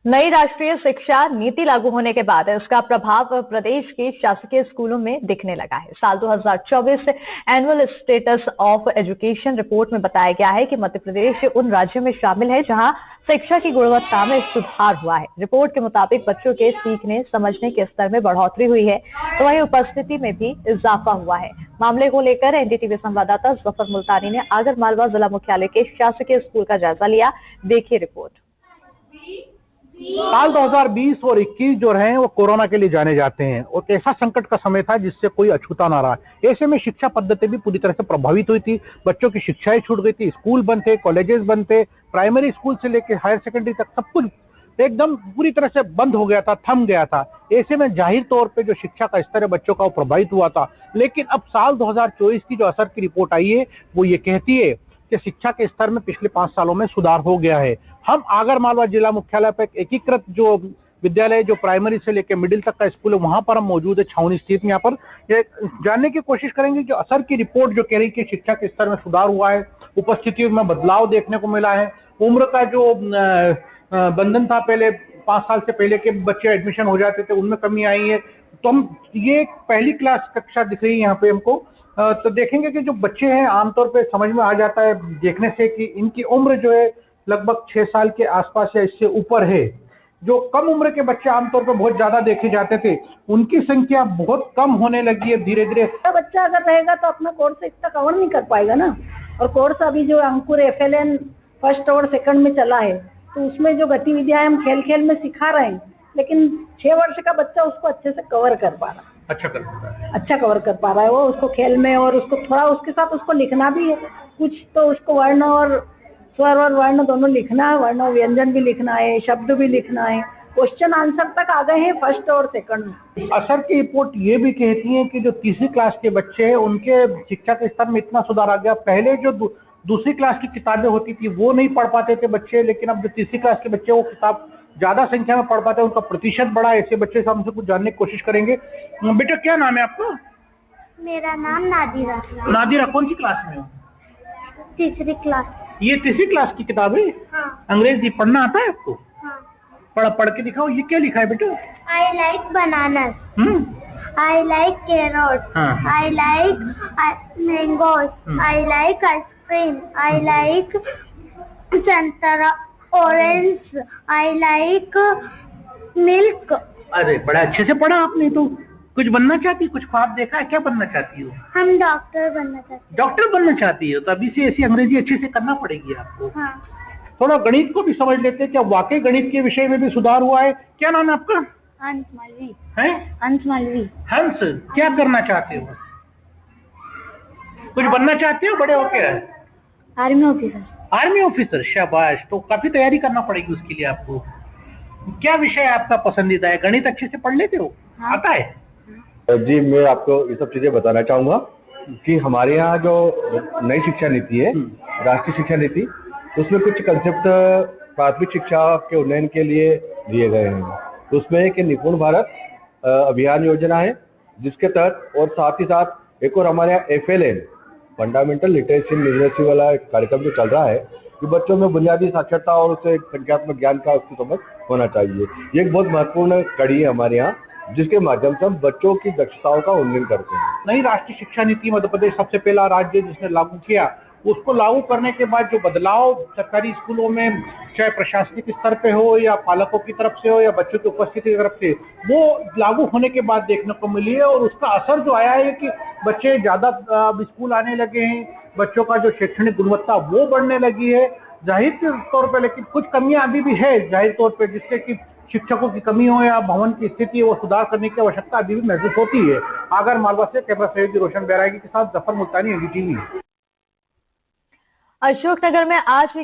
नई राष्ट्रीय शिक्षा नीति लागू होने के बाद इसका प्रभाव प्रदेश के शासकीय स्कूलों में दिखने लगा है। साल 2024 annual status of education report में बताया गया है कि मध्य प्रदेश उन राज्यों में शामिल है जहां शिक्षा की गुणवत्ता में सुधार हुआ है। रिपोर्ट के मुताबिक बच्चों के सीखने समझने के स्तर में बढ़ोतरी हुई है, तो वहीं उपस्थिति में भी इजाफा हुआ है। मामले को लेकर एनडीटीवी संवाददाता जफर मुल्तानी ने आगरमालवा जिला मुख्यालय के शासकीय स्कूल का जायजा लिया। देखिए रिपोर्ट। साल 2020 और 21 जो रहे वो कोरोना के लिए जाने जाते हैं और ऐसा संकट का समय था जिससे कोई अछूता ना रहा। ऐसे में शिक्षा पद्धति भी पूरी तरह से प्रभावित हुई थी। बच्चों की शिक्षाएं छूट गई थी, स्कूल बंद थे, कॉलेजेस बंद थे, प्राइमरी स्कूल से लेकर हायर सेकेंडरी तक सब कुछ एकदम पूरी तरह से बंद हो गया था, थम गया था। ऐसे में जाहिर तौर पे जो शिक्षा का स्तर है बच्चों का वो प्रभावित हुआ था। लेकिन अब साल 2024 की जो असर की रिपोर्ट आई है वो ये कहती है कि शिक्षा के स्तर में पिछले 5 सालों में सुधार हो गया है। हम आगरमालवा जिला मुख्यालय पर एकीकृत जो विद्यालय जो प्राइमरी से लेकर मिडिल तक का स्कूल है वहां पर हम मौजूद है, छावनी स्थित। यहाँ पर ये जानने की कोशिश करेंगे जो असर की रिपोर्ट जो कह रही है कि शिक्षा के स्तर में सुधार हुआ है, उपस्थिति में बदलाव देखने को मिला है, उम्र का जो बंधन था पहले 5 साल से पहले के बच्चे एडमिशन हो जाते थे उनमें कमी आई है। तो हम ये पहली क्लास कक्षा दिख रही है यहाँ पे हमको, तो देखेंगे कि जो बच्चे हैं आमतौर पे समझ में आ जाता है देखने से कि इनकी उम्र जो है लगभग 6 साल के आसपास या इससे ऊपर है। जो कम उम्र के बच्चे आमतौर पर बहुत ज्यादा देखे जाते थे उनकी संख्या बहुत कम होने लगी है धीरे धीरे। बच्चा अगर रहेगा तो अपना कोर्स इतना कवर नहीं कर पाएगा ना। और कोर्स अभी जो अंकुर FLN फर्स्ट और सेकंड में चला है तो उसमें जो गतिविधियां हम खेल खेल में सिखा रहे हैं, लेकिन 6 वर्ष का बच्चा उसको अच्छे से कवर कर पा रहा है, अच्छा कवर कर पा रहा है वो उसको खेल में। और उसको थोड़ा उसके साथ उसको लिखना भी है कुछ, तो उसको वर्ण और स्वर और वर्ण दोनों लिखना है, वर्ण और व्यंजन भी लिखना है, शब्द भी लिखना है। क्वेश्चन आंसर तक आ गए हैं फर्स्ट और सेकंड में। असर की रिपोर्ट ये भी कहती है कि जो तीसरी क्लास के बच्चे हैं उनके शिक्षा के स्तर में इतना सुधार आ गया। पहले जो दूसरी क्लास की किताबें होती थी वो नहीं पढ़ पाते थे बच्चे, लेकिन अब जो तीसरी क्लास के बच्चे वो किताब ज्यादा संख्या में पढ़ पाते हैं, उनका प्रतिशत बढ़ा। ऐसे बच्चे से हमसे कुछ जानने की कोशिश करेंगे। बेटा क्या नाम है आपका? मेरा नाम नादिरा। नादिरा कौन सी क्लास में हो? तीसरी क्लास। ये तीसरी क्लास की किताब है? हाँ। अंग्रेजी पढ़ना आता है आपको? हाँ। पढ़ के दिखाओ, ये क्या लिखा है बेटा? I like bananas. I like carrots. I like mangoes. I like ice cream. I like संतरा, orange. I like milk. अरे बड़ा अच्छे से पढ़ा आपने तो। कुछ बनना चाहती, कुछ ख्वाब देखा है? क्या बनना चाहती हो? हम डॉक्टर बनना चाहते हैं। डॉक्टर बनना चाहती हो तो अभी से ऐसी अंग्रेजी अच्छे से करना पड़ेगी आपको। हाँ। थोड़ा गणित को भी समझ लेते हैं, क्या वाकई गणित के विषय में भी सुधार हुआ है? क्या नाम है आपका? हंस मालवी। हैं? हंस मालवी। हंस, क्या करना चाहते हो? कुछ बनना चाहते हो बड़े होके? Army officer. आर्मी ऑफिसर, शाबाश। तो काफी तैयारी करना पड़ेगी उसके लिए आपको। क्या विषय आपका पसंदीदा है? गणित अच्छे से पढ़ लेते हो? हाँ। आता है? जी, मैं आपको ये सब चीज़ें बताना चाहूँगा कि हमारे यहाँ जो नई शिक्षा नीति है, राष्ट्रीय शिक्षा नीति, उसमें कुछ कंसेप्ट प्राथमिक शिक्षा के उन्नयन के लिए दिए गए हैं। तो उसमें एक निपुण भारत अभियान योजना है जिसके तहत, और साथ ही साथ एक और हमारे यहाँ FLN फंडामेंटल लिटरेसी लिटरेसी वाला कार्यक्रम जो चल रहा है कि बच्चों में बुनियादी साक्षरता और उससे संख्यात्मक ज्ञान का उसकी समझ होना चाहिए। ये एक बहुत महत्वपूर्ण कड़ी है हमारे यहाँ जिसके माध्यम से हम बच्चों की दक्षताओं का उन्नयन करते हैं। नई राष्ट्रीय शिक्षा नीति मध्य प्रदेश सबसे पहला राज्य जिसने लागू किया। उसको लागू करने के बाद जो बदलाव सरकारी स्कूलों में चाहे प्रशासनिक स्तर पे हो या पालकों की तरफ से हो या बच्चों की उपस्थिति की तरफ से, वो लागू होने के बाद देखने को मिली है। और उसका असर जो आया है कि बच्चे ज्यादा स्कूल आने लगे हैं, बच्चों का जो शैक्षणिक गुणवत्ता वो बढ़ने लगी है जाहिर तौर पर। लेकिन कुछ कमियां अभी भी है जाहिर तौर पर, जिससे कि शिक्षकों की कमी हो या भवन की स्थिति वो सुधार करने की आवश्यकता अभी भी महसूस होती है। आगरमालवा से कैमरा सहयोगी रोशन बैरागी के साथ जफर मुल्तानी, एनडीटीवी। अशोकनगर में आज भी